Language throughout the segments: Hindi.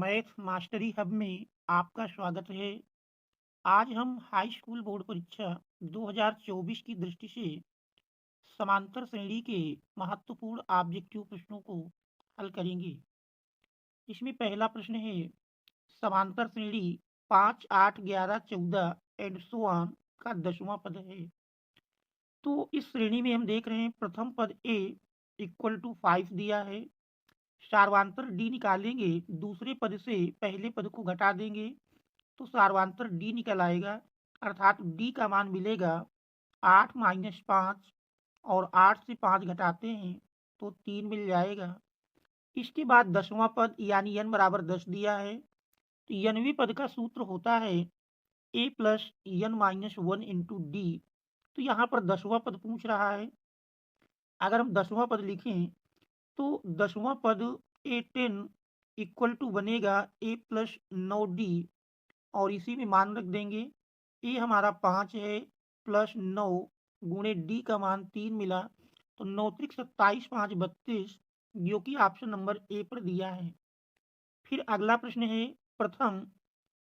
मैथ मास्टरी हब में आपका स्वागत है। आज हम हाई स्कूल बोर्ड परीक्षा 2024 की दृष्टि से समांतर श्रेणी के महत्वपूर्ण ऑब्जेक्टिव प्रश्नों को हल करेंगे। इसमें पहला प्रश्न है समांतर श्रेणी 5, 8, 11, 14 एंड सो ऑन का 10वां पद है। तो इस श्रेणी में हम देख रहे हैं प्रथम पद ए इक्वल टू 5 दिया है। सार्वंतर डी निकालेंगे, दूसरे पद से पहले पद को घटा देंगे तो सार्वंतर डी निकल आएगा, अर्थात डी का मान मिलेगा 8 - 5। और 8 से 5 घटाते हैं तो 3 मिल जाएगा। इसके बाद 10वां पद यानी n बराबर 10 दिया है। तो nवें पद का सूत्र होता है a plus n-1 into D. तो यहाँ पर 10वां पद पूछ रहा है। अगर हम 10वां पद लिखें तो 10वां पद A10 इक्वल टू बनेगा a प्लस 9d। और इसी में मान रख देंगे। ए हमारा 5 है प्लस 9 गुणे डी का मान 3 मिला तो 9 त्रिक 27, 5 32, जो कि ऑप्शन नंबर ए पर दिया है। फिर अगला प्रश्न है प्रथम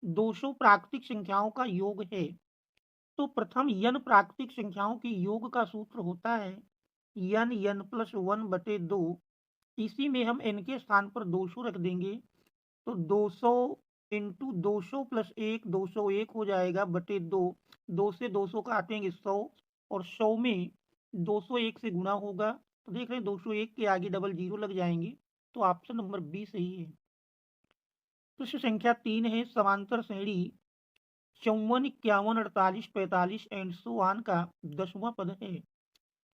200 प्राकृतिक संख्याओं का योग है। तो प्रथम n प्राकृतिक संख्याओं के योग का सूत्र होता है n प्लस 1/2। इसी में हम n के स्थान पर 200 रख देंगे तो 200 इंटू 200 प्लस 1 201 हो जाएगा बटे 2। 2 से 200 काटेंगे 100 और 100 में 201 से गुणा होगा तो देख रहे हैं 201 के आगे डबल जीरो लग जाएंगे। तो ऑप्शन नंबर बी सही है। प्रश्न संख्या 3 है समांतर श्रेणी 54, 51, 48, 45 एंड सो ऑन का 10वां पद है।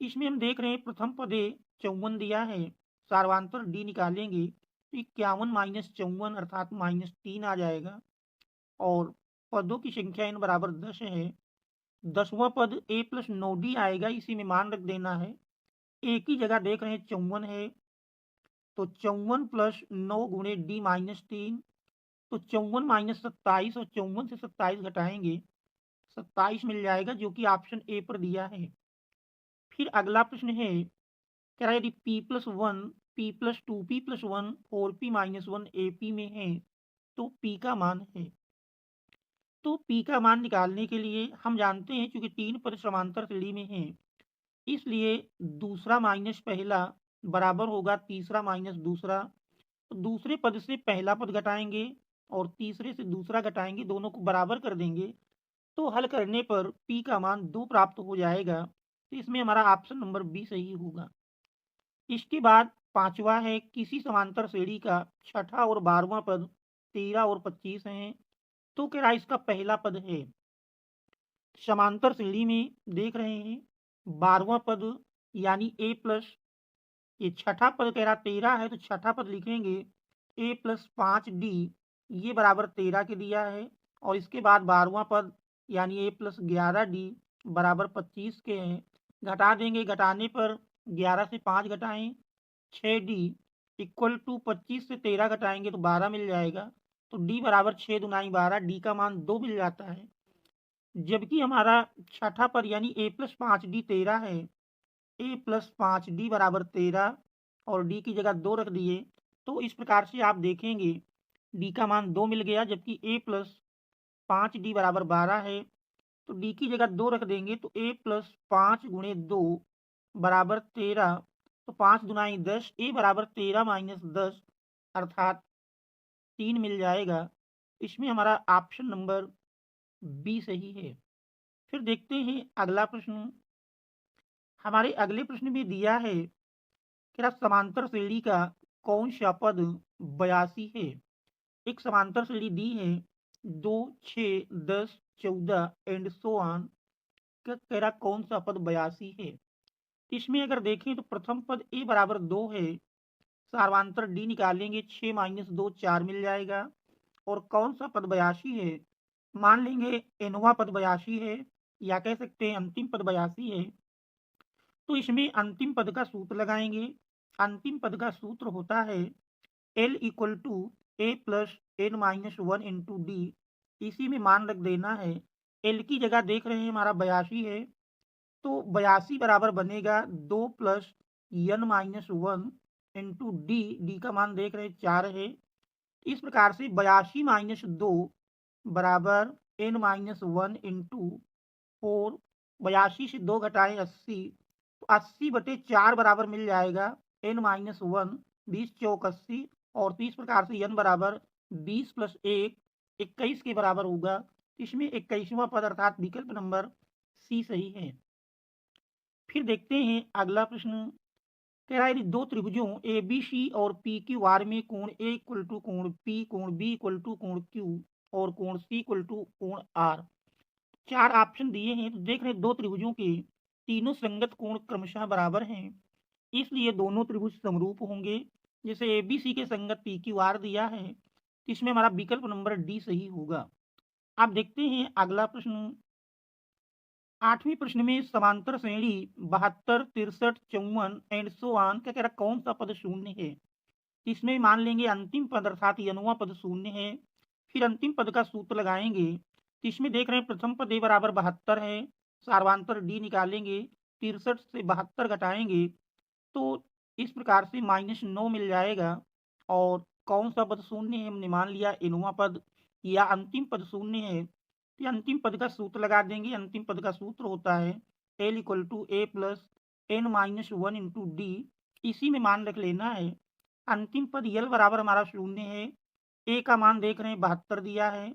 इसमें हम देख रहे हैं प्रथम पद 54 दिया है, सार्वंतर डी निकालेंगे तो 51 - 54 अर्थात -3 आ जाएगा। और पदों की संख्या n बराबर 10 है। 10वां पद a प्लस 9d आएगा, इसी में मान रख देना है। एक ही जगह देख रहे हैं 54 है तो 54 प्लस 9 गुणे d -3। तो 54 - 27 और 54 से 27 घटाएंगे 27 मिल जाएगा, जो कि ऑप्शन ए पर दिया है। फिर अगला प्रश्न है कह रहा है यदि p+1 p+2 p+1 4p-1 AP में है तो p का मान है। तो p का मान निकालने के लिए हम जानते हैं क्योंकि 3 पद समांतर श्रेणी में हैं, इसलिए दूसरा माइनस पहला बराबर होगा तीसरा माइनस दूसरा। तो दूसरे पद से पहला पद घटाएंगे और तीसरे से दूसरा घटाएंगे, दोनों को बराबर कर देंगे तो हल करने पर p का मान 2 प्राप्त हो जाएगा। तो इसमें हमारा ऑप्शन नंबर बी सही होगा। इसके बाद पांचवा है किसी समांतर श्रेणी का छठा और 12वां पद 13 और 25 हैं। तो कह रहा है इसका पहला पद है समांतर श्रेणी में देख रहे हैं 12वां पद यानी a प्लस, ये छठा पद कह रहा 13 है तो छठा पद लिखेंगे a प्लस 5d, ये बराबर 13 के दिया है। और इसके बाद 12वां पद यानी a प्लस 11d बराबर 25 के हैं। घटा देंगे, घटाने पर 11 से 5 घटाएं 6d इक्वल टू 25 से 13 घटाएंगे तो 12 मिल जाएगा। तो d बराबर 6 दुनाई 12, डी का मान 2 मिल जाता है। जबकि हमारा छठा पद यानी a प्लस 5d 13 है, a प्लस 5d बराबर 13 और d की जगह 2 रख दिए तो इस प्रकार से आप देखेंगे d का मान 2 मिल गया, जबकि a प्लस 5d बराबर 12 है तो d की जगह 2 रख देंगे तो a प्लस 5 गुणे 2 बराबर 13। तो 5 दुनाई 10, a बराबर 13 माइनस 10 अर्थात 3 मिल जाएगा। इसमें हमारा ऑप्शन नंबर बी सही है। फिर देखते हैं अगला प्रश्न। हमारे अगले प्रश्न में दिया है कि समांतर श्रेणी का कौन सा पद 82 है। एक समांतर श्रेणी दी है 2, 6, 10, 14 एंड सो ऑन का कह रहा कौन सा पद 82 है। इसमें अगर देखें तो प्रथम पद a बराबर 2 है, सार्वंतर डी निकालेंगे 6 - 2 4 मिल जाएगा। और कौन सा पद 82 है, मान लेंगे nवां पद 82 है या कह सकते हैं अंतिम पद 82 है। तो इसमें अंतिम पद का सूत्र लगाएंगे। अंतिम पद का सूत्र होता है L equal to A plus n-1 into D. इसी में मान रख देना है। L की जगह देख रहे हैं हमारा 82 है तो 82 बराबर बनेगा 2 plus n-1 into D. D का मान देख रहे हैं 4 है इस प्रकार से 82 माइनस 2 बराबर n-1 इंटू 4। 82 से 2 घटाएं 80, तो 80/4 बराबर मिल जाएगा n-1, 20 चौक 80। और तो इस प्रकार से n बराबर 20 + 1 21 के बराबर होगा। इसमें 21वां पद अर्थात विकल्प नंबर सी सही है। फिर देखते हैं अगला प्रश्न। कह रहा है यदि दो त्रिभुजों ए बी सी और पी क्यू आर में कोण ए इक्वल टू कोण पी, कोण बी इक्वल टू कोण क्यू और कोण सी इक्वल टू कोण आर, चार ऑप्शन दिए हैं। तो देख रहे हैं दो त्रिभुजों के तीनों संगत कोण क्रमशः बराबर हैं, इसलिए दोनों त्रिभुज समरूप होंगे। जैसे ए बी सी के संगत पी क्यू आर दिया है, तो इसमें हमारा विकल्प नंबर डी सही होगा। आप देखते हैं अगला प्रश्न। 8वें प्रश्न में समांतर श्रेणी 72, 63, 54 एंड सो ऑन का कह रहा कौन सा पद शून्य है। इसमें मान लेंगे अंतिम पद अर्थात यनवा पद शून्य है। फिर अंतिम पद का सूत्र लगाएंगे। तो इसमें देख रहे हैं प्रथम पद ए बराबर 72 है, सार्वांतर डी निकालेंगे, 63 से 72 घटाएंगे तो इस प्रकार से -9 मिल जाएगा। और कौन सा पद शून्य है, हमने मान लिया इनवा पद या अंतिम पद शून्य है। तो अंतिम पद का सूत्र लगा देंगे। अंतिम पद का सूत्र होता है L = A + n-1 into D. इसी में मान रख लेना है। अंतिम पद यल बराबर हमारा शून्य है, ए का मान देख रहे हैं 72 दिया है,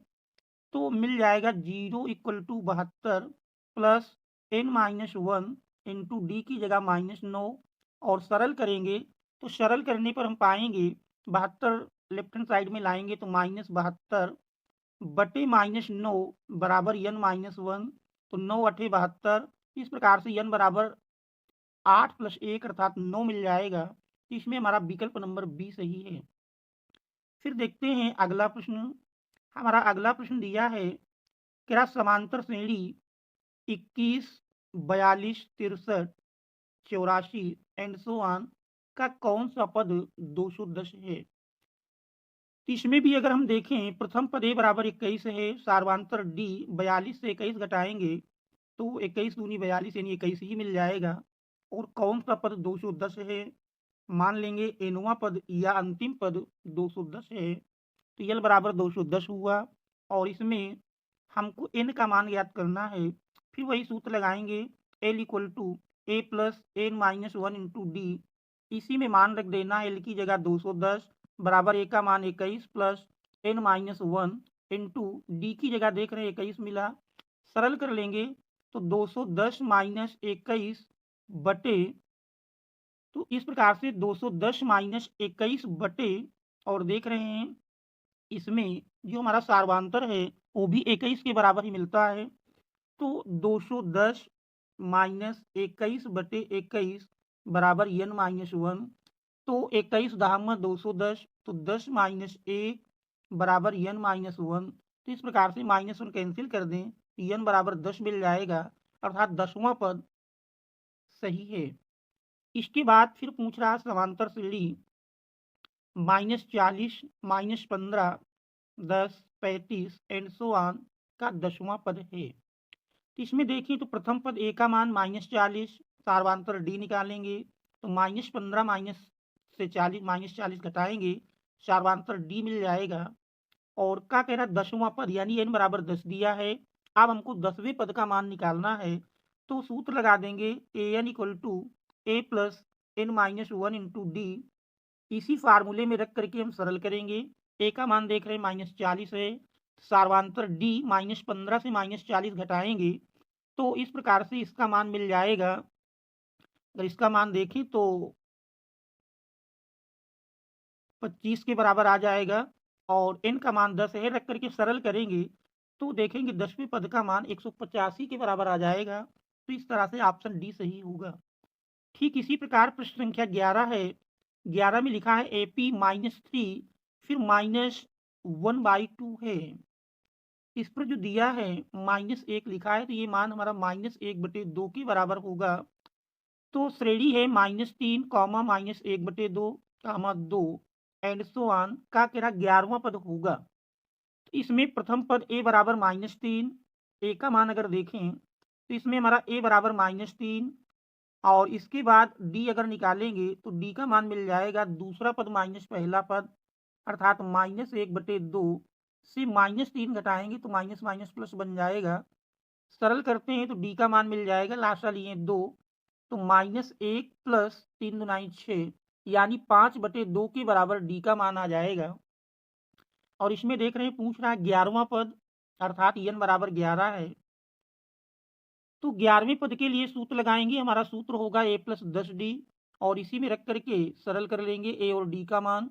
तो मिल जाएगा 0 = 72 प्लस n-1 इंटू डी की जगह -9। और सरल करेंगे तो सरल करने पर हम पाएंगे 72 लेफ्ट हैंड साइड में लाएंगे तो -72 बटे -9 बराबर n-1, तो 9 × 8 = 72। इस प्रकार से n बराबर 8 + 1 अर्थात 9 मिल जाएगा। इसमें हमारा विकल्प नंबर बी सही है। फिर देखते हैं अगला प्रश्न। हमारा अगला प्रश्न दिया है क्या समांतर श्रेणी 21, 42, 63, 84 एंड सो ऑन का कौन सा पद 210 है। तो इसमें भी अगर हम देखें प्रथम पद ए बराबर 21 है, सार्वांतर डी 42 से 21 घटाएंगे तो 21 दूनी 42 यानी 21 ही मिल जाएगा। और कौन सा पद 210 है, मान लेंगे एनवा पद या अंतिम पद 210 है, तो यल बराबर 210 हुआ। और इसमें हमको n का मान ज्ञात करना है। फिर वही सूत्र लगाएंगे L = A + n-1 into D. इसी में मान रख देना है, L की जगह 210 बराबर A का मान 21 प्लस n-1 इंटू डी की जगह देख रहे हैं 21 मिला। सरल कर लेंगे तो 210 - 21 बटे, तो इस प्रकार से 210 - 21 बटे, और देख रहे हैं इसमें जो हमारा सार्वांतर है वो भी 21 के बराबर ही मिलता है। तो 210 - 21 बटे 21 बराबर n-1। तो 21 दाहमा 210, तो 10 - 1 बराबर n-1। तो इस प्रकार से -1 कैंसिल कर दें तो n बराबर 10 मिल जाएगा, अर्थात 10वां पद सही है। इसके बाद फिर पूछ रहा समांतर श्रेणी -40, -15, 10, 35 एंड सो ऑन का 10वां पद है। तो इसमें देखिए तो प्रथम पद ए का मान -40, सार्वांतर डी निकालेंगे तो -15 से 40 -40 घटाएंगे, सार्वांतर डी मिल जाएगा। और क्या कह रहा है 10वां पद यानी n बराबर 10 दिया है। अब हमको 10वें पद का मान निकालना है, तो सूत्र लगा देंगे an = A + n-1 into D. इसी फार्मूले में रख करके हम सरल करेंगे। ए का मान देख रहे हैं -40 है, सार्वांतर डी -15 से -40 घटाएंगे तो इस प्रकार से इसका मान मिल जाएगा। अगर इसका मान देखें तो 25 के बराबर आ जाएगा। और n का मान 10 है, रख करके सरल करेंगे तो देखेंगे 10वें पद का मान 185 के बराबर आ जाएगा। तो इस तरह से ऑप्शन डी सही होगा। ठीक इसी प्रकार प्रश्न संख्या 11 है। 11 में लिखा है AP -3 फिर -1/2 है। इस पर जो दिया है -1 लिखा है, तो ये मान हमारा -1/2 के बराबर होगा। तो श्रेणी है -3, -1/2, -2 एंड सो ऑन का कह रहा 11वां पद होगा। तो इसमें प्रथम पद a बराबर -3, a का मान अगर देखें तो इसमें हमारा a बराबर -3, और इसके बाद d अगर निकालेंगे तो d का मान मिल जाएगा दूसरा पद माइनस पहला पद, अर्थात -1/2 से -3 घटाएंगे तो माइनस माइनस प्लस बन जाएगा। सरल करते हैं तो डी का मान मिल जाएगा, लास्ट वाली है 2, तो -1 प्लस 3 दूनी 6 यानी 5/2 के बराबर डी का मान आ जाएगा। और इसमें देख रहे हैं पूछ रहा है 11वां पद, अर्थात n बराबर 11 है। तो 11वें पद के लिए सूत्र लगाएंगे, हमारा सूत्र होगा a प्लस 10d, और इसी में रख करके सरल कर लेंगे a और d का मान।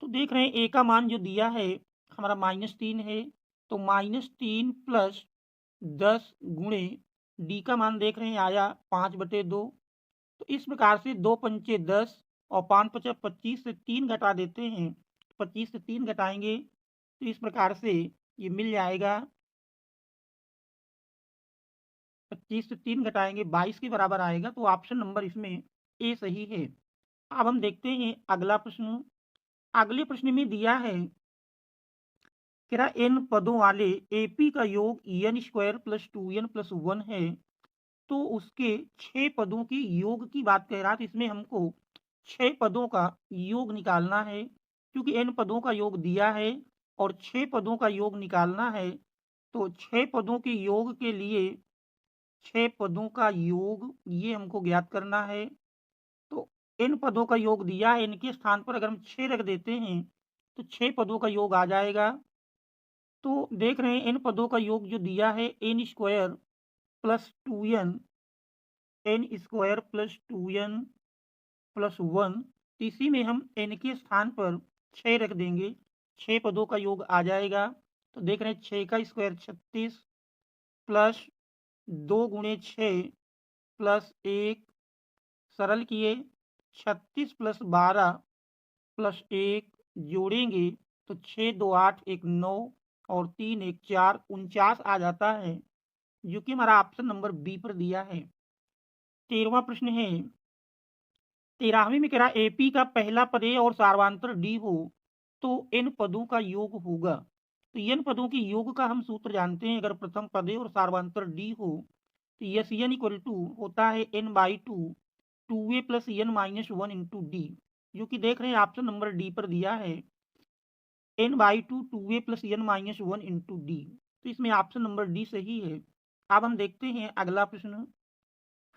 तो देख रहे हैं a का मान जो दिया है हमारा -3 है, तो -3 प्लस 10 गुणे डी का मान देख रहे हैं आया 5/2। तो इस प्रकार से 2 पंचे 10 और 5 पचा 25 से 3 घटा देते हैं, 25 से 3 घटाएंगे तो इस प्रकार से ये मिल जाएगा, 25 से 3 घटाएंगे 22 के बराबर आएगा। तो ऑप्शन नंबर इसमें ए सही है। अब हम देखते हैं अगला प्रश्न। अगले प्रश्न में दिया है कि n पदों वाले एपी का योग n² प्लस 2n प्लस 1 है, तो उसके 6 पदों के योग की बात कह रहा था। इसमें हमको 6 पदों का योग निकालना है, क्योंकि n पदों का योग दिया है और 6 पदों का योग निकालना है। तो 6 पदों के योग के लिए 6 पदों का योग ये हमको ज्ञात करना है। तो n पदों का योग दिया है, इनके स्थान पर अगर हम 6 रख देते हैं तो 6 पदों का योग आ जाएगा। तो देख रहे हैं n पदों का योग जो दिया है n² plus 2n, n² plus 2n plus 1, तो इसी में हम n के स्थान पर 6 रख देंगे, 6 पदों का योग आ जाएगा। तो देख रहे हैं 6 का स्क्वायर 36 प्लस 2 गुणे 6 प्लस 1, सरल किए 36 प्लस 12 प्लस 1 जोड़ेंगे तो 6 2 8 1 9 और 3 1 4 49 आ जाता है, जो कि हमारा ऑप्शन नंबर बी पर दिया है। 13वां प्रश्न है, 13वें में कह रहा एपी का पहला पद ए और सार्वधातुक डी हो तो n पदों का योग होगा। तो n पदों के योग का हम सूत्र जानते हैं, अगर प्रथम पद ए और सार्वधातुक डी हो तो यस n इक्वल टू होता है n/2 2a plus n minus 1 into d, जो कि देख रहे हैं ऑप्शन नंबर डी पर दिया है n/2 2a plus n minus 1 into D. तो इसमें ऑप्शन नंबर डी सही है। अब हम देखते हैं अगला प्रश्न।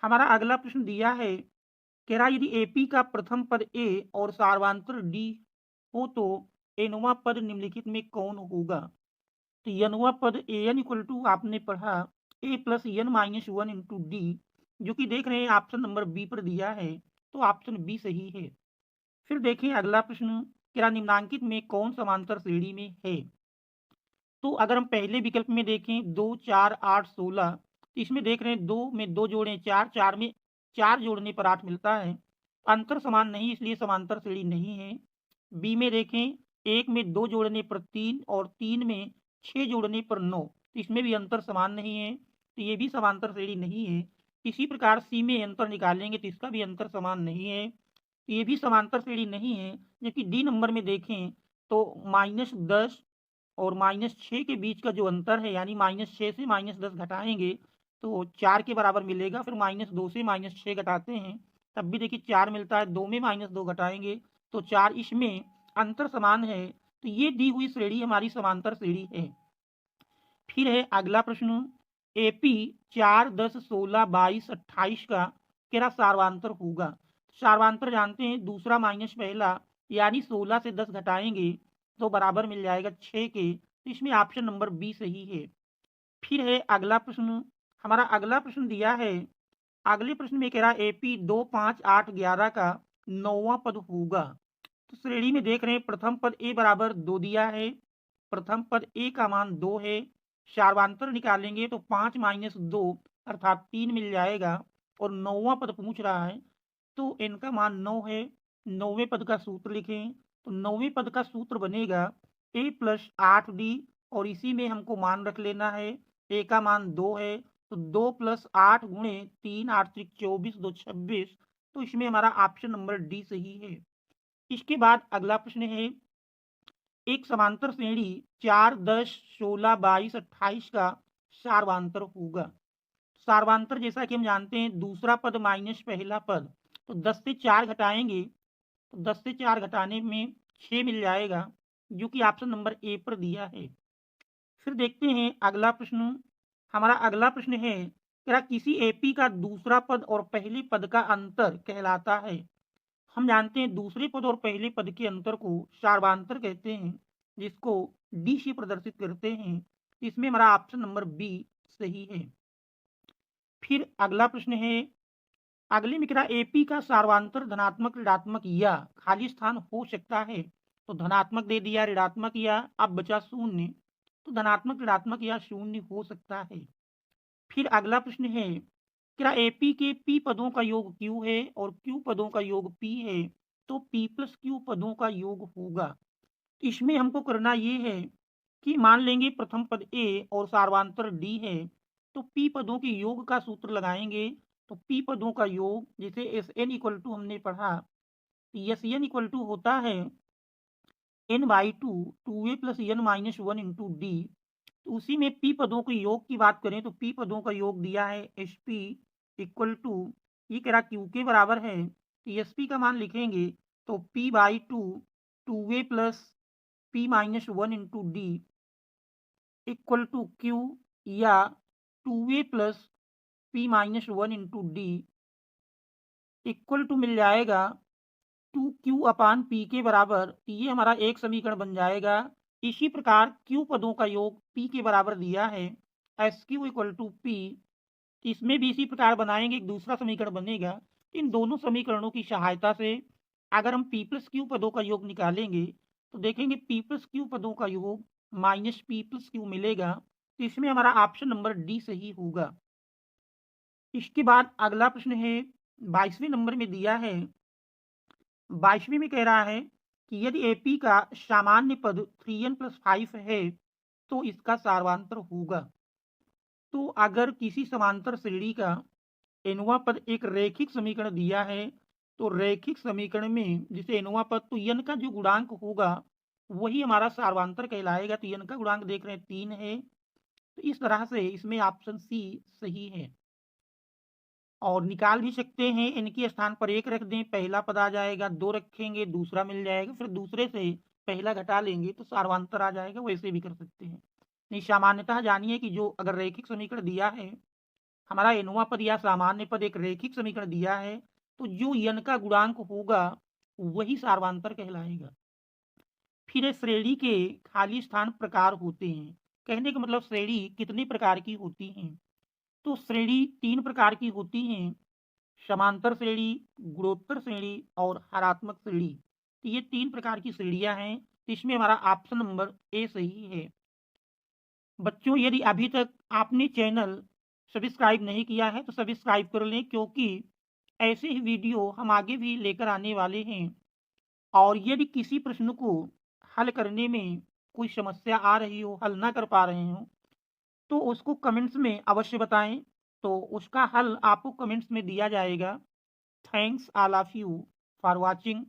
हमारा अगला प्रश्न दिया है, कह रहा यदि एपी का प्रथम पद ए और सार्वधातुक डी हो तो एनवा पद निम्नलिखित में कौन होगा। तो एनवा पद एन इक्वल टू आपने पढ़ा a plus N minus 1 into d, जो कि देख रहे हैं ऑप्शन नंबर बी पर दिया है, तो ऑप्शन बी सही है। फिर देखें अगला प्रश्न, क्या निम्नांकित में कौन समांतर श्रेणी में है। तो अगर हम पहले विकल्प में देखें 2 4 8 16, तो इसमें देख रहे हैं 2 में 2 जोड़े 4, 4 में 4 जोड़ने पर 8 मिलता है, अंतर समान नहीं इसलिए समांतर श्रेणी नहीं है। बी में देखें 1 में 2 जोड़ने पर 3 और 3 में 6 जोड़ने पर 9, तो इसमें भी अंतर समान नहीं है, तो ये भी समांतर श्रेणी नहीं है। इसी प्रकार सी में अंतर निकालेंगे तो इसका भी अंतर समान नहीं है, तो ये भी समांतर श्रेणी नहीं है। जबकि डी नंबर में देखें तो -10 और -6 के बीच का जो अंतर है, यानी -6 से -10 घटाएंगे तो 4 के बराबर मिलेगा। फिर -2 से -6 घटाते हैं तब भी देखिए 4 मिलता है, 2 में -2 घटाएंगे तो 4, इसमें अंतर समान है, तो ये दी हुई श्रेणी हमारी समांतर श्रेणी है। फिर है अगला प्रश्न, एपी 4 10 16 22 28 का केरा सार्वांतर होगा। सार्वांतर जानते हैं दूसरा माइनस पहला, यानी 16 से 10 घटाएंगे तो बराबर मिल जाएगा 6 के, तो इसमें ऑप्शन नंबर बी सही है। फिर है अगला प्रश्न, हमारा अगला प्रश्न दिया है, अगले प्रश्न में कह रहा है एपी 2 5 8 11 का 9वां पद होगा। तो श्रेणी में देख रहे हैं प्रथम पद ए बराबर 2 दिया है, प्रथम पद ए का मान 2 है, सार्वांतर निकालेंगे तो 5 माइनस 2 अर्थात 3 मिल जाएगा, और 9वां पद पूछ रहा है तो इनका मान 9 है। 9वें पद का सूत्र लिखें, तो 9वें पद का सूत्र बनेगा ए प्लस 8d, और इसी में हमको मान रख लेना है, ए का मान 2 है तो 2 प्लस 8 गुणे 3 8 3 24 2 26, तो इसमें हमारा ऑप्शन नंबर डी सही है। इसके बाद अगला प्रश्न है, एक समांतर श्रेणी 4 10 16 22 28 का सार्वांतर होगा। सार्वांतर जैसा कि हम जानते हैं दूसरा पद माइनस पहला पद, तो 10 से 4 घटाएंगे तो 10 से 4 घटाने में 6 मिल जाएगा, जो कि ऑप्शन नंबर ए पर दिया है। फिर देखते हैं अगला प्रश्न। हमारा अगला प्रश्न है, क्या किसी एपी का दूसरा पद और पहले पद का अंतर कहलाता है? हम जानते हैं दूसरे पद और पहले पद के अंतर को सार्वधातुक कहते हैं, जिसको डी से प्रदर्शित करते हैं। इसमें हमारा ऑप्शन नंबर बी सही है। फिर अगला प्रश्न है, अगले में क्या एपी का सार्वधातुक धनात्मक, ऋणात्मक या खाली स्थान हो सकता है? तो धनात्मक दे दिया, ऋणात्मक या, अब बचा शून्य। तो धनात्मक, ऋणात्मक या शून्य हो सकता है। फिर अगला प्रश्न है, क्या एपी के पी पदों का योग क्यू है और क्यू पदों का योग पी है? तो पी प्लस क्यू पदों का योग होगा। इसमें हमको करना ये है कि मान लेंगे प्रथम पद ए और सार्वधातुक डी है, तो पी पदों के योग का सूत्र लगाएंगे। तो पी पदों का योग, जैसे एस एन इक्वल टू हमने पढ़ा, एस एन इक्वल टू होता है N by two A plus N minus one into D. तो उसी में पी पदों के योग की बात करें तो पी पदों का योग दिया है एस पी इक्वल टू, ये कह रहा क्यू के बराबर है, तो एस पी का मान लिखेंगे तो p by two A plus p minus one into d equal to q, या two A plus p minus one into d equal to मिल जाएगा टू क्यू अपान पी के बराबर। ये हमारा एक समीकरण बन जाएगा। इसी प्रकार क्यू पदों का योग पी के बराबर दिया है S Q equal to P. इसमें भी इसी प्रकार बनाएंगे, एक दूसरा समीकरण बनेगा। इन दोनों समीकरणों की सहायता से अगर हम पी प्लस क्यू पदों का योग निकालेंगे तो देखेंगे पी प्लस क्यू पदों का योग माइनस पी प्लस क्यू मिलेगा। तो इसमें हमारा ऑप्शन नंबर डी सही होगा। इसके बाद अगला प्रश्न है, 22वें नंबर में दिया है। 22वें में कह रहा है कि यदि एपी का सामान्य पद 3n प्लस 5 है तो इसका सार्वधातुक होगा। तो अगर किसी समांतर श्रेणी का एनवा पद एक रैखिक समीकरण दिया है, तो रैखिक समीकरण में जिसे एनवा पद, तो n का जो गुणांक होगा वही हमारा सार्वधातुक कहलाएगा। तो n का गुणांक देख रहे हैं 3 है, तो इस तरह से इसमें ऑप्शन सी सही है। और निकाल भी सकते हैं, इनके स्थान पर एक रख दें, पहला पद आ जाएगा, दो रखेंगे दूसरा मिल जाएगा, फिर दूसरे से पहला घटा लेंगे तो सार्वधातुक आ जाएगा। वैसे भी कर सकते हैं। नहीं, सामान्यतः जानिए कि जो अगर रैखिक समीकरण दिया है, हमारा एनवा पद या सामान्य पद एक रैखिक समीकरण दिया है, तो जो n का गुणांक होगा वही सार्वधातुक कहलाएगा। फिर श्रेणी के खाली स्थान प्रकार होते हैं। कहने का मतलब श्रेणी कितने प्रकार की होती हैं? तो श्रेणी 3 प्रकार की होती हैं, समांतर श्रेणी, गुणोत्तर श्रेणी और हरात्मक श्रेणी। तो ये 3 प्रकार की श्रेणियां हैं। इसमें हमारा ऑप्शन नंबर ए सही है। बच्चों, यदि अभी तक आपने चैनल सब्सक्राइब नहीं किया है तो सब्सक्राइब कर लें, क्योंकि ऐसे ही वीडियो हम आगे भी लेकर आने वाले हैं। और यदि किसी प्रश्न को हल करने में कोई समस्या आ रही हो, हल ना कर पा रहे हो, तो उसको कमेंट्स में अवश्य बताएं, तो उसका हल आपको कमेंट्स में दिया जाएगा। Thanks all of you for watching.